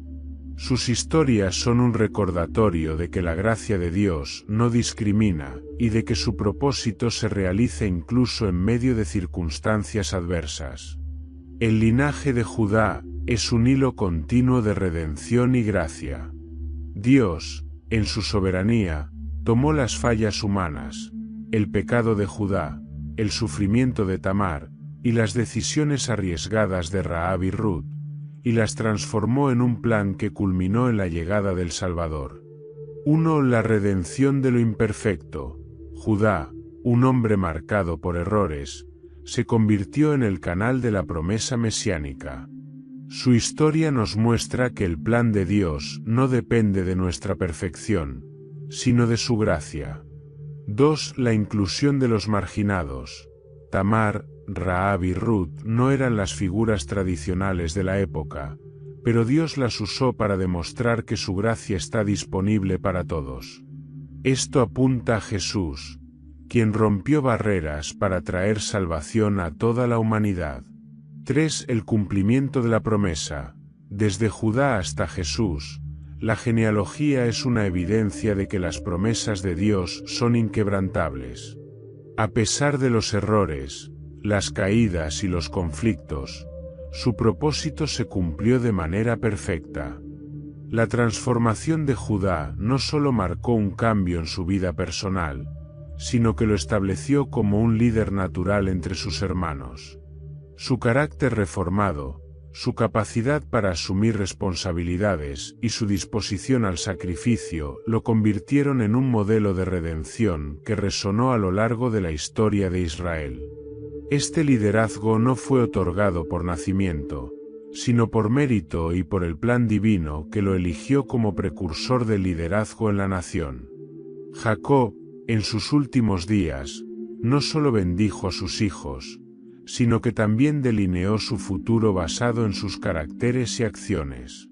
[SPEAKER 1] Sus historias son un recordatorio de que la gracia de Dios no discrimina y de que su propósito se realiza incluso en medio de circunstancias adversas. El linaje de Judá es un hilo continuo de redención y gracia. Dios, en su soberanía, tomó las fallas humanas, el pecado de Judá, el sufrimiento de Tamar, y las decisiones arriesgadas de Rahab y Ruth, y las transformó en un plan que culminó en la llegada del Salvador. 1. La redención de lo imperfecto. Judá, un hombre marcado por errores, se convirtió en el canal de la promesa mesiánica. Su historia nos muestra que el plan de Dios no depende de nuestra perfección, sino de su gracia. 2. La inclusión de los marginados. Tamar, Rahab y Ruth no eran las figuras tradicionales de la época, pero Dios las usó para demostrar que su gracia está disponible para todos. Esto apunta a Jesús, quien rompió barreras para traer salvación a toda la humanidad. 3. El cumplimiento de la promesa. Desde Judá hasta Jesús, la genealogía es una evidencia de que las promesas de Dios son inquebrantables. A pesar de los errores, las caídas y los conflictos, su propósito se cumplió de manera perfecta. La transformación de Judá no solo marcó un cambio en su vida personal, sino que lo estableció como un líder natural entre sus hermanos. Su carácter reformado, su capacidad para asumir responsabilidades y su disposición al sacrificio lo convirtieron en un modelo de redención que resonó a lo largo de la historia de Israel. Este liderazgo no fue otorgado por nacimiento, sino por mérito y por el plan divino que lo eligió como precursor del liderazgo en la nación. Jacob, en sus últimos días, no solo bendijo a sus hijos, sino que también delineó su futuro basado en sus caracteres y acciones.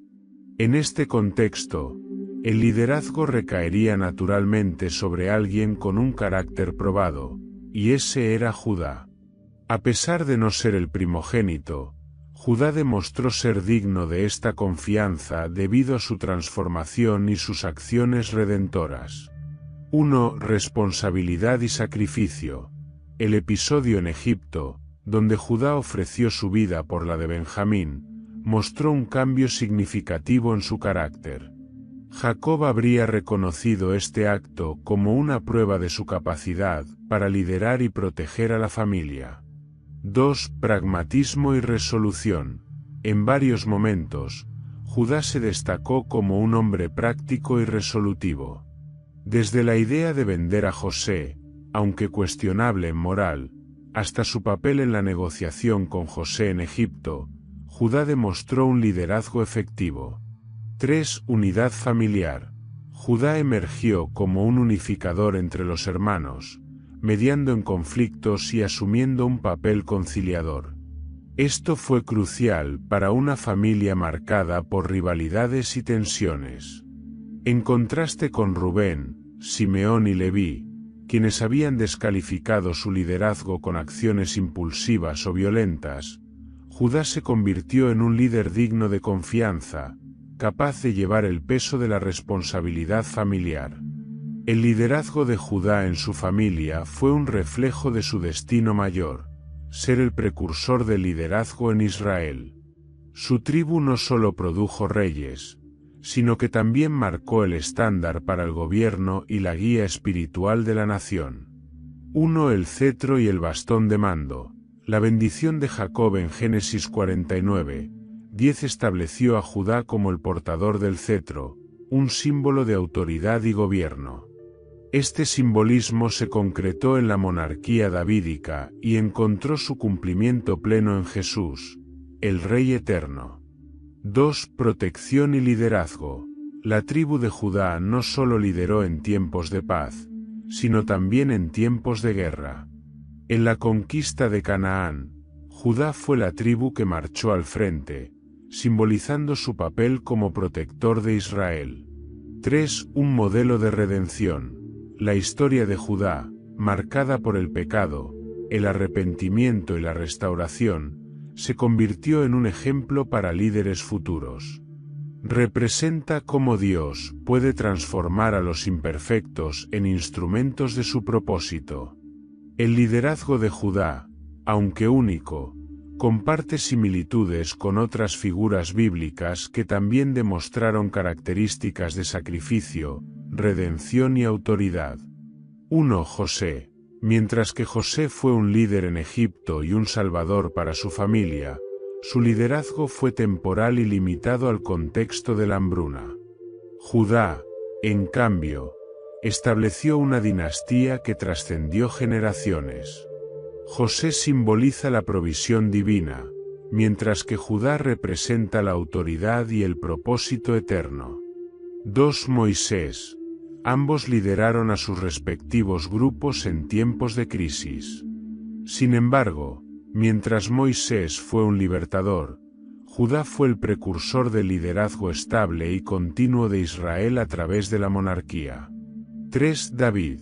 [SPEAKER 1] En este contexto, el liderazgo recaería naturalmente sobre alguien con un carácter probado, y ese era Judá. A pesar de no ser el primogénito, Judá demostró ser digno de esta confianza debido a su transformación y sus acciones redentoras. 1. Responsabilidad y sacrificio. El episodio en Egipto, donde Judá ofreció su vida por la de Benjamín, mostró un cambio significativo en su carácter. Jacob habría reconocido este acto como una prueba de su capacidad para liderar y proteger a la familia. 2. Pragmatismo y resolución. En varios momentos, Judá se destacó como un hombre práctico y resolutivo. Desde la idea de vender a José, aunque cuestionable en moral, hasta su papel en la negociación con José en Egipto, Judá demostró un liderazgo efectivo. 3. Unidad familiar. Judá emergió como un unificador entre los hermanos, mediando en conflictos y asumiendo un papel conciliador. Esto fue crucial para una familia marcada por rivalidades y tensiones. En contraste con Rubén, Simeón y Leví, quienes habían descalificado su liderazgo con acciones impulsivas o violentas, Judá se convirtió en un líder digno de confianza, capaz de llevar el peso de la responsabilidad familiar. El liderazgo de Judá en su familia fue un reflejo de su destino mayor, ser el precursor del liderazgo en Israel. Su tribu no solo produjo reyes, sino que también marcó el estándar para el gobierno y la guía espiritual de la nación. 1. El cetro y el bastón de mando. La bendición de Jacob en Génesis 49:10 estableció a Judá como el portador del cetro, un símbolo de autoridad y gobierno. Este simbolismo se concretó en la monarquía davídica y encontró su cumplimiento pleno en Jesús, el Rey eterno. 2. Protección y liderazgo. La tribu de Judá no solo lideró en tiempos de paz, sino también en tiempos de guerra. En la conquista de Canaán, Judá fue la tribu que marchó al frente, simbolizando su papel como protector de Israel. 3. Un modelo de redención. La historia de Judá, marcada por el pecado, el arrepentimiento y la restauración, se convirtió en un ejemplo para líderes futuros. Representa cómo Dios puede transformar a los imperfectos en instrumentos de su propósito. El liderazgo de Judá, aunque único, comparte similitudes con otras figuras bíblicas que también demostraron características de sacrificio, redención y autoridad. 1. José. Mientras que José fue un líder en Egipto y un salvador para su familia, su liderazgo fue temporal y limitado al contexto de la hambruna. Judá, en cambio, estableció una dinastía que trascendió generaciones. José simboliza la provisión divina, mientras que Judá representa la autoridad y el propósito eterno. 2. Moisés. Ambos lideraron a sus respectivos grupos en tiempos de crisis. Sin embargo, mientras Moisés fue un libertador, Judá fue el precursor del liderazgo estable y continuo de Israel a través de la monarquía. 3. David.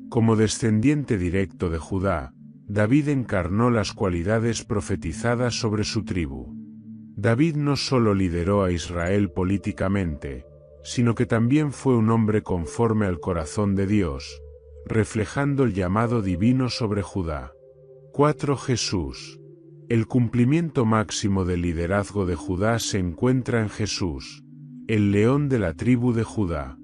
[SPEAKER 1] Como descendiente directo de Judá, David encarnó las cualidades profetizadas sobre su tribu. David no solo lideró a Israel políticamente, sino que también fue un hombre conforme al corazón de Dios, reflejando el llamado divino sobre Judá. 4. Jesús. El cumplimiento máximo del liderazgo de Judá se encuentra en Jesús, el león de la tribu de Judá.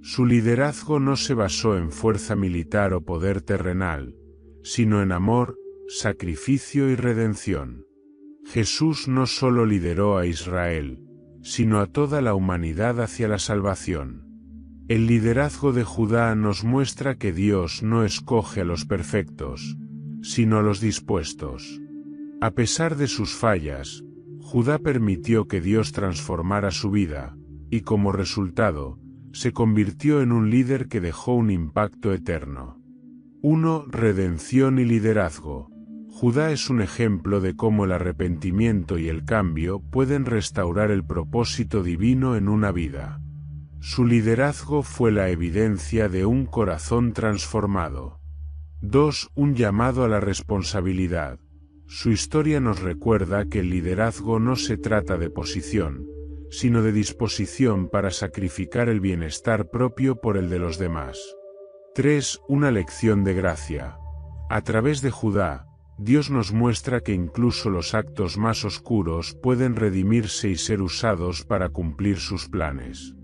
[SPEAKER 1] Su liderazgo no se basó en fuerza militar o poder terrenal, sino en amor, sacrificio y redención. Jesús no solo lideró a Israel, sino a toda la humanidad hacia la salvación. El liderazgo de Judá nos muestra que Dios no escoge a los perfectos, sino a los dispuestos. A pesar de sus fallas, Judá permitió que Dios transformara su vida, y como resultado, se convirtió en un líder que dejó un impacto eterno. 1. Redención y liderazgo. Judá es un ejemplo de cómo el arrepentimiento y el cambio pueden restaurar el propósito divino en una vida. Su liderazgo fue la evidencia de un corazón transformado. 2. Un llamado a la responsabilidad. Su historia nos recuerda que el liderazgo no se trata de posición, sino de disposición para sacrificar el bienestar propio por el de los demás. 3. Una lección de gracia. A través de Judá, Dios nos muestra que incluso los actos más oscuros pueden redimirse y ser usados para cumplir sus planes.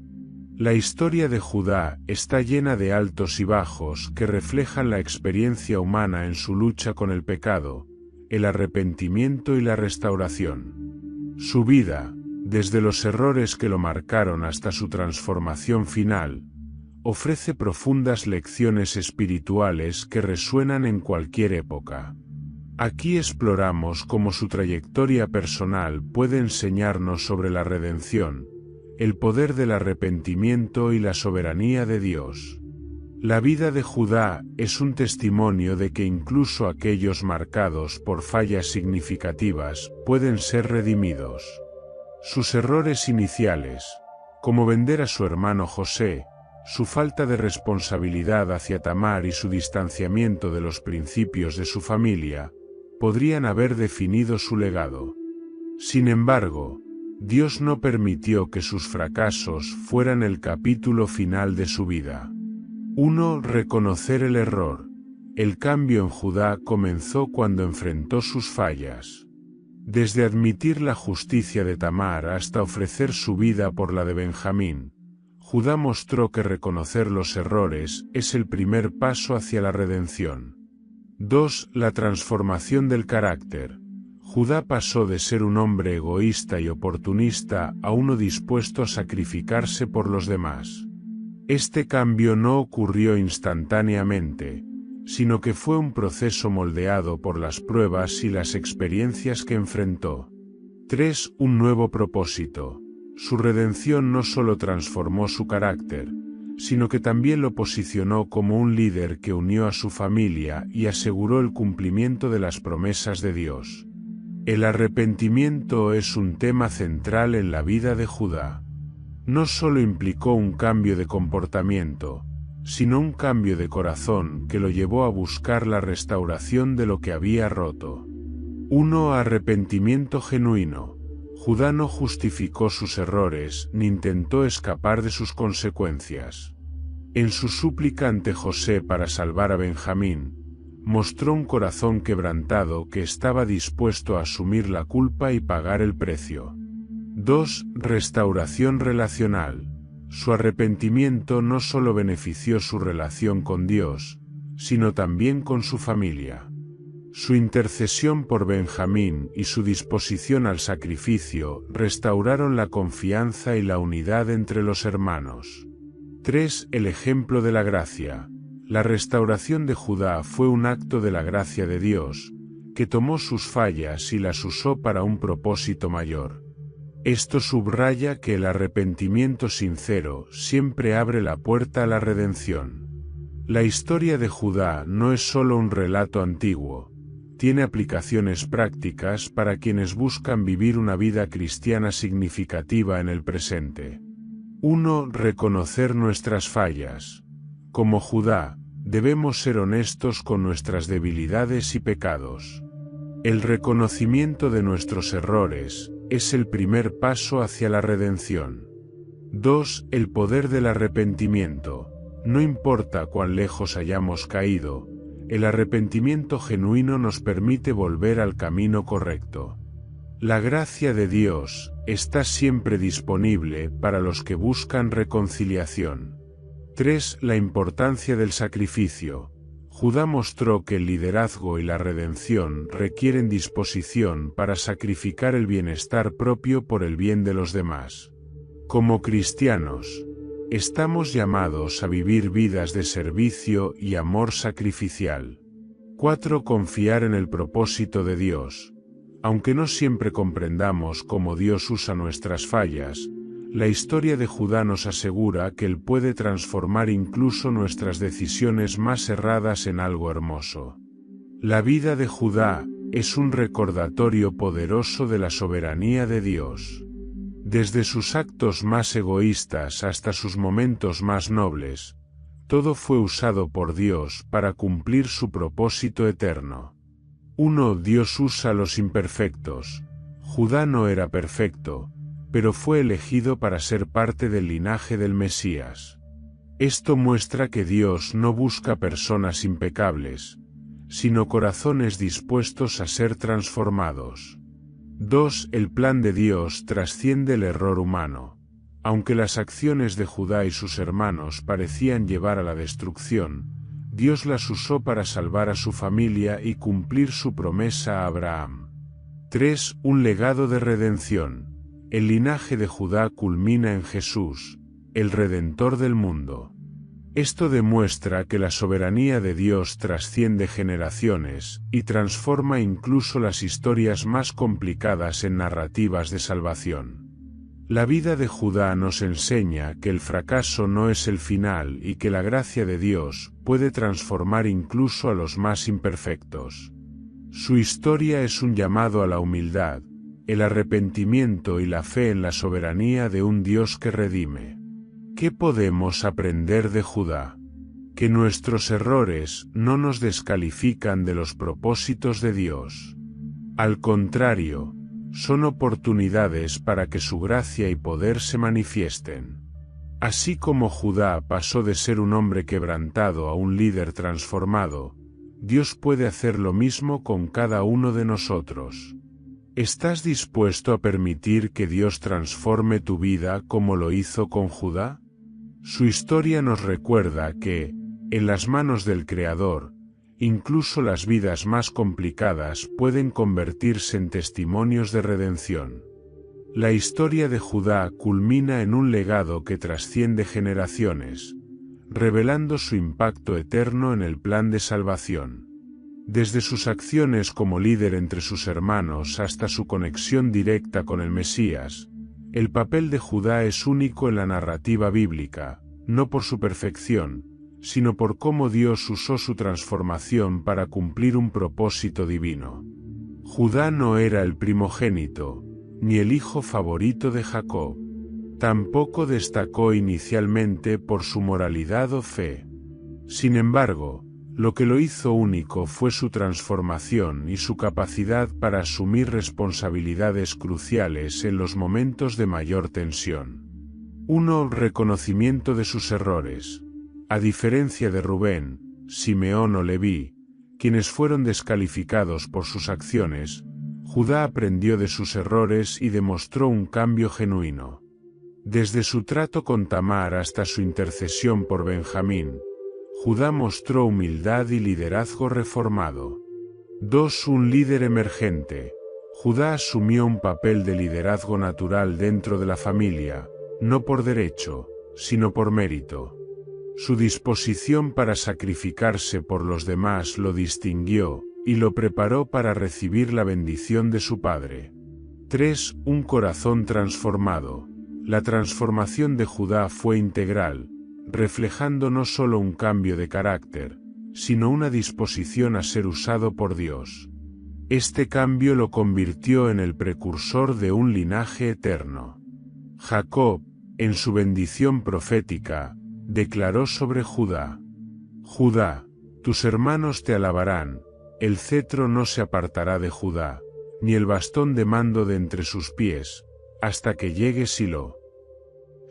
[SPEAKER 1] La historia de Judá está llena de altos y bajos que reflejan la experiencia humana en su lucha con el pecado, el arrepentimiento y la restauración. Su vida, desde los errores que lo marcaron hasta su transformación final, ofrece profundas lecciones espirituales que resuenan en cualquier época. Aquí exploramos cómo su trayectoria personal puede enseñarnos sobre la redención, el poder del arrepentimiento y la soberanía de Dios. La vida de Judá es un testimonio de que incluso aquellos marcados por fallas significativas pueden ser redimidos. Sus errores iniciales, como vender a su hermano José, su falta de responsabilidad hacia Tamar y su distanciamiento de los principios de su familia, podrían haber definido su legado. Sin embargo, Dios no permitió que sus fracasos fueran el capítulo final de su vida. 1. Reconocer el error. El cambio en Judá comenzó cuando enfrentó sus fallas. Desde admitir la justicia de Tamar hasta ofrecer su vida por la de Benjamín, Judá mostró que reconocer los errores es el primer paso hacia la redención. 2. La transformación del carácter. Judá pasó de ser un hombre egoísta y oportunista a uno dispuesto a sacrificarse por los demás. Este cambio no ocurrió instantáneamente, sino que fue un proceso moldeado por las pruebas y las experiencias que enfrentó. 3. Un nuevo propósito. Su redención no solo transformó su carácter, sino que también lo posicionó como un líder que unió a su familia y aseguró el cumplimiento de las promesas de Dios. El arrepentimiento es un tema central en la vida de Judá. No solo implicó un cambio de comportamiento, sino un cambio de corazón que lo llevó a buscar la restauración de lo que había roto. 1. Arrepentimiento genuino. Judá no justificó sus errores ni intentó escapar de sus consecuencias. En su súplica ante José para salvar a Benjamín, mostró un corazón quebrantado que estaba dispuesto a asumir la culpa y pagar el precio. 2. Restauración relacional. Su arrepentimiento no solo benefició su relación con Dios, sino también con su familia. Su intercesión por Benjamín y su disposición al sacrificio restauraron la confianza y la unidad entre los hermanos. 3. El ejemplo de la gracia. La restauración de Judá fue un acto de la gracia de Dios, que tomó sus fallas y las usó para un propósito mayor. Esto subraya que el arrepentimiento sincero siempre abre la puerta a la redención. La historia de Judá no es solo un relato antiguo, tiene aplicaciones prácticas para quienes buscan vivir una vida cristiana significativa en el presente. 1. Reconocer nuestras fallas. Como Judá, debemos ser honestos con nuestras debilidades y pecados. El reconocimiento de nuestros errores es el primer paso hacia la redención. 2. El poder del arrepentimiento. No importa cuán lejos hayamos caído, el arrepentimiento genuino nos permite volver al camino correcto. La gracia de Dios está siempre disponible para los que buscan reconciliación. 3. La importancia del sacrificio. Judá mostró que el liderazgo y la redención requieren disposición para sacrificar el bienestar propio por el bien de los demás. Como cristianos, estamos llamados a vivir vidas de servicio y amor sacrificial. 4. Confiar en el propósito de Dios. Aunque no siempre comprendamos cómo Dios usa nuestras fallas, La historia de Judá nos asegura que Él puede transformar incluso nuestras decisiones más erradas en algo hermoso. La vida de Judá es un recordatorio poderoso de la soberanía de Dios. Desde sus actos más egoístas hasta sus momentos más nobles, todo fue usado por Dios para cumplir su propósito eterno. 1. Dios usa a los imperfectos. Judá no era perfecto, pero fue elegido para ser parte del linaje del Mesías. Esto muestra que Dios no busca personas impecables, sino corazones dispuestos a ser transformados. 2. El plan de Dios trasciende el error humano. Aunque las acciones de Judá y sus hermanos parecían llevar a la destrucción, Dios las usó para salvar a su familia y cumplir su promesa a Abraham. 3. Un legado de redención. El linaje de Judá culmina en Jesús, el Redentor del mundo. Esto demuestra que la soberanía de Dios trasciende generaciones y transforma incluso las historias más complicadas en narrativas de salvación. La vida de Judá nos enseña que el fracaso no es el final y que la gracia de Dios puede transformar incluso a los más imperfectos. Su historia es un llamado a la humildad, el arrepentimiento y la fe en la soberanía de un Dios que redime. ¿Qué podemos aprender de Judá? Que nuestros errores no nos descalifican de los propósitos de Dios. Al contrario, son oportunidades para que su gracia y poder se manifiesten. Así como Judá pasó de ser un hombre quebrantado a un líder transformado, Dios puede hacer lo mismo con cada uno de nosotros. ¿Estás dispuesto a permitir que Dios transforme tu vida como lo hizo con Judá? Su historia nos recuerda que, en las manos del Creador, incluso las vidas más complicadas pueden convertirse en testimonios de redención. La historia de Judá culmina en un legado que trasciende generaciones, revelando su impacto eterno en el plan de salvación. Desde sus acciones como líder entre sus hermanos hasta su conexión directa con el Mesías, el papel de Judá es único en la narrativa bíblica, no por su perfección, sino por cómo Dios usó su transformación para cumplir un propósito divino. Judá no era el primogénito, ni el hijo favorito de Jacob. Tampoco destacó inicialmente por su moralidad o fe. Sin embargo, lo que lo hizo único fue su transformación y su capacidad para asumir responsabilidades cruciales en los momentos de mayor tensión. 1. Reconocimiento de sus errores. A diferencia de Rubén, Simeón o Leví, quienes fueron descalificados por sus acciones, Judá aprendió de sus errores y demostró un cambio genuino. Desde su trato con Tamar hasta su intercesión por Benjamín, Judá mostró humildad y liderazgo reformado. 2. Un líder emergente. Judá asumió un papel de liderazgo natural dentro de la familia, no por derecho, sino por mérito. Su disposición para sacrificarse por los demás lo distinguió, y lo preparó para recibir la bendición de su padre. 3. Un corazón transformado. La transformación de Judá fue integral, reflejando no solo un cambio de carácter, sino una disposición a ser usado por Dios. Este cambio lo convirtió en el precursor de un linaje eterno. Jacob, en su bendición profética, declaró sobre Judá: Judá, tus hermanos te alabarán, el cetro no se apartará de Judá, ni el bastón de mando de entre sus pies, hasta que llegue Silo.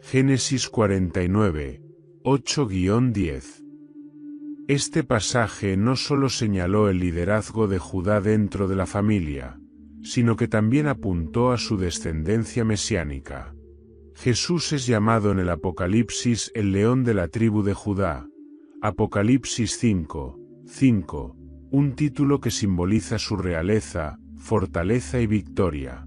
[SPEAKER 1] Génesis 49, 8-10. Este pasaje no solo señaló el liderazgo de Judá dentro de la familia, sino que también apuntó a su descendencia mesiánica. Jesús es llamado en el Apocalipsis el león de la tribu de Judá, Apocalipsis 5:5, un título que simboliza su realeza, fortaleza y victoria.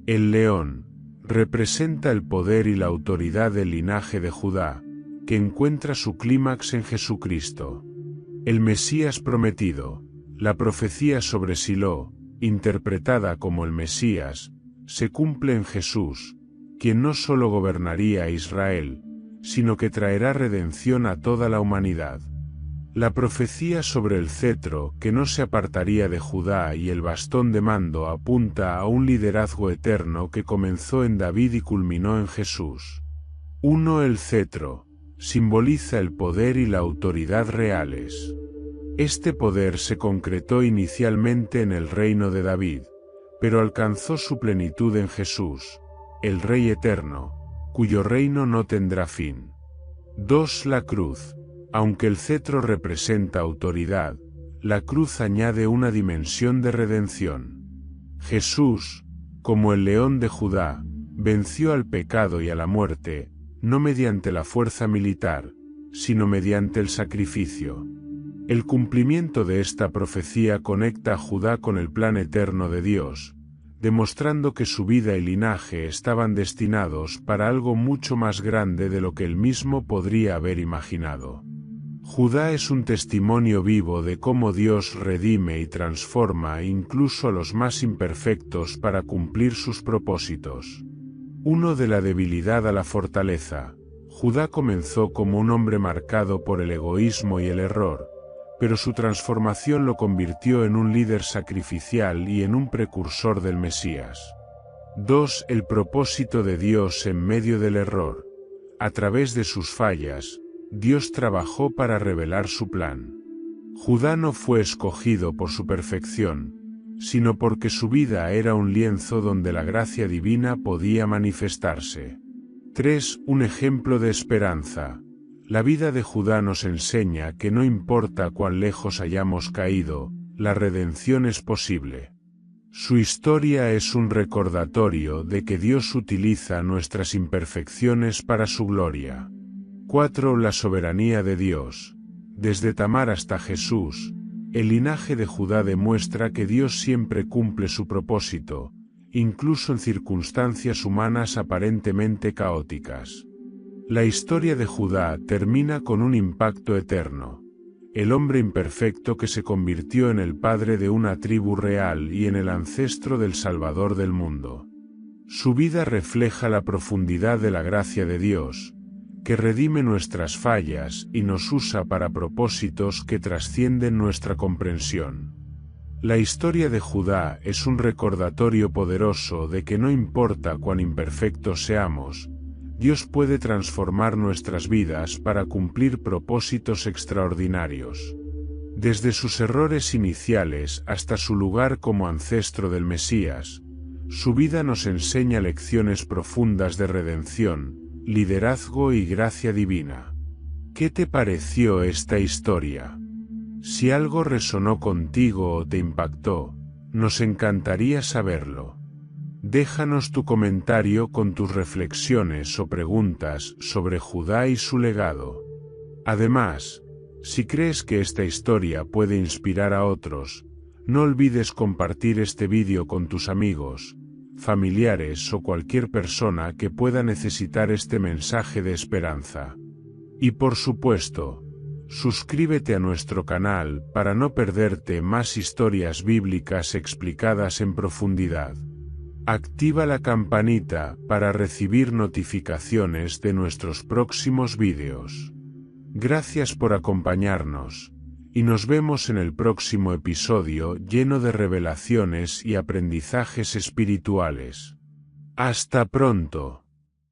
[SPEAKER 1] El león representa el poder y la autoridad del linaje de Judá, que encuentra su clímax en Jesucristo. El Mesías prometido, la profecía sobre Silo, interpretada como el Mesías, se cumple en Jesús, quien no solo gobernaría a Israel, sino que traerá redención a toda la humanidad. La profecía sobre el cetro que no se apartaría de Judá y el bastón de mando apunta a un liderazgo eterno que comenzó en David y culminó en Jesús. 1. El cetro simboliza el poder y la autoridad reales. Este poder se concretó inicialmente en el reino de David, pero alcanzó su plenitud en Jesús, el Rey eterno, cuyo reino no tendrá fin. 2. La cruz. Aunque el cetro representa autoridad, la cruz añade una dimensión de redención. Jesús, como el león de Judá, venció al pecado y a la muerte, no mediante la fuerza militar, sino mediante el sacrificio. El cumplimiento de esta profecía conecta a Judá con el plan eterno de Dios, demostrando que su vida y linaje estaban destinados para algo mucho más grande de lo que él mismo podría haber imaginado. Judá es un testimonio vivo de cómo Dios redime y transforma incluso a los más imperfectos para cumplir sus propósitos. 1. De la debilidad a la fortaleza. Judá comenzó como un hombre marcado por el egoísmo y el error, pero su transformación lo convirtió en un líder sacrificial y en un precursor del Mesías. 2. El propósito de Dios en medio del error. A través de sus fallas, Dios trabajó para revelar su plan. Judá no fue escogido por su perfección, sino porque su vida era un lienzo donde la gracia divina podía manifestarse. 3. Un ejemplo de esperanza. La vida de Judá nos enseña que no importa cuán lejos hayamos caído, la redención es posible. Su historia es un recordatorio de que Dios utiliza nuestras imperfecciones para su gloria. 4. La soberanía de Dios. Desde Tamar hasta Jesús, el linaje de Judá demuestra que Dios siempre cumple su propósito, incluso en circunstancias humanas aparentemente caóticas. La historia de Judá termina con un impacto eterno. El hombre imperfecto que se convirtió en el padre de una tribu real y en el ancestro del Salvador del mundo. Su vida refleja la profundidad de la gracia de Dios, que redime nuestras fallas y nos usa para propósitos que trascienden nuestra comprensión. La historia de Judá es un recordatorio poderoso de que no importa cuán imperfectos seamos, Dios puede transformar nuestras vidas para cumplir propósitos extraordinarios. Desde sus errores iniciales hasta su lugar como ancestro del Mesías, su vida nos enseña lecciones profundas de redención, liderazgo y gracia divina. ¿Qué te pareció esta historia? Si algo resonó contigo o te impactó, nos encantaría saberlo. Déjanos tu comentario con tus reflexiones o preguntas sobre Judá y su legado. Además, si crees que esta historia puede inspirar a otros, no olvides compartir este vídeo con tus amigos, familiares o cualquier persona que pueda necesitar este mensaje de esperanza. Y por supuesto, suscríbete a nuestro canal para no perderte más historias bíblicas explicadas en profundidad. Activa la campanita para recibir notificaciones de nuestros próximos vídeos. Gracias por acompañarnos, y nos vemos en el próximo episodio lleno de revelaciones y aprendizajes espirituales. ¡Hasta pronto!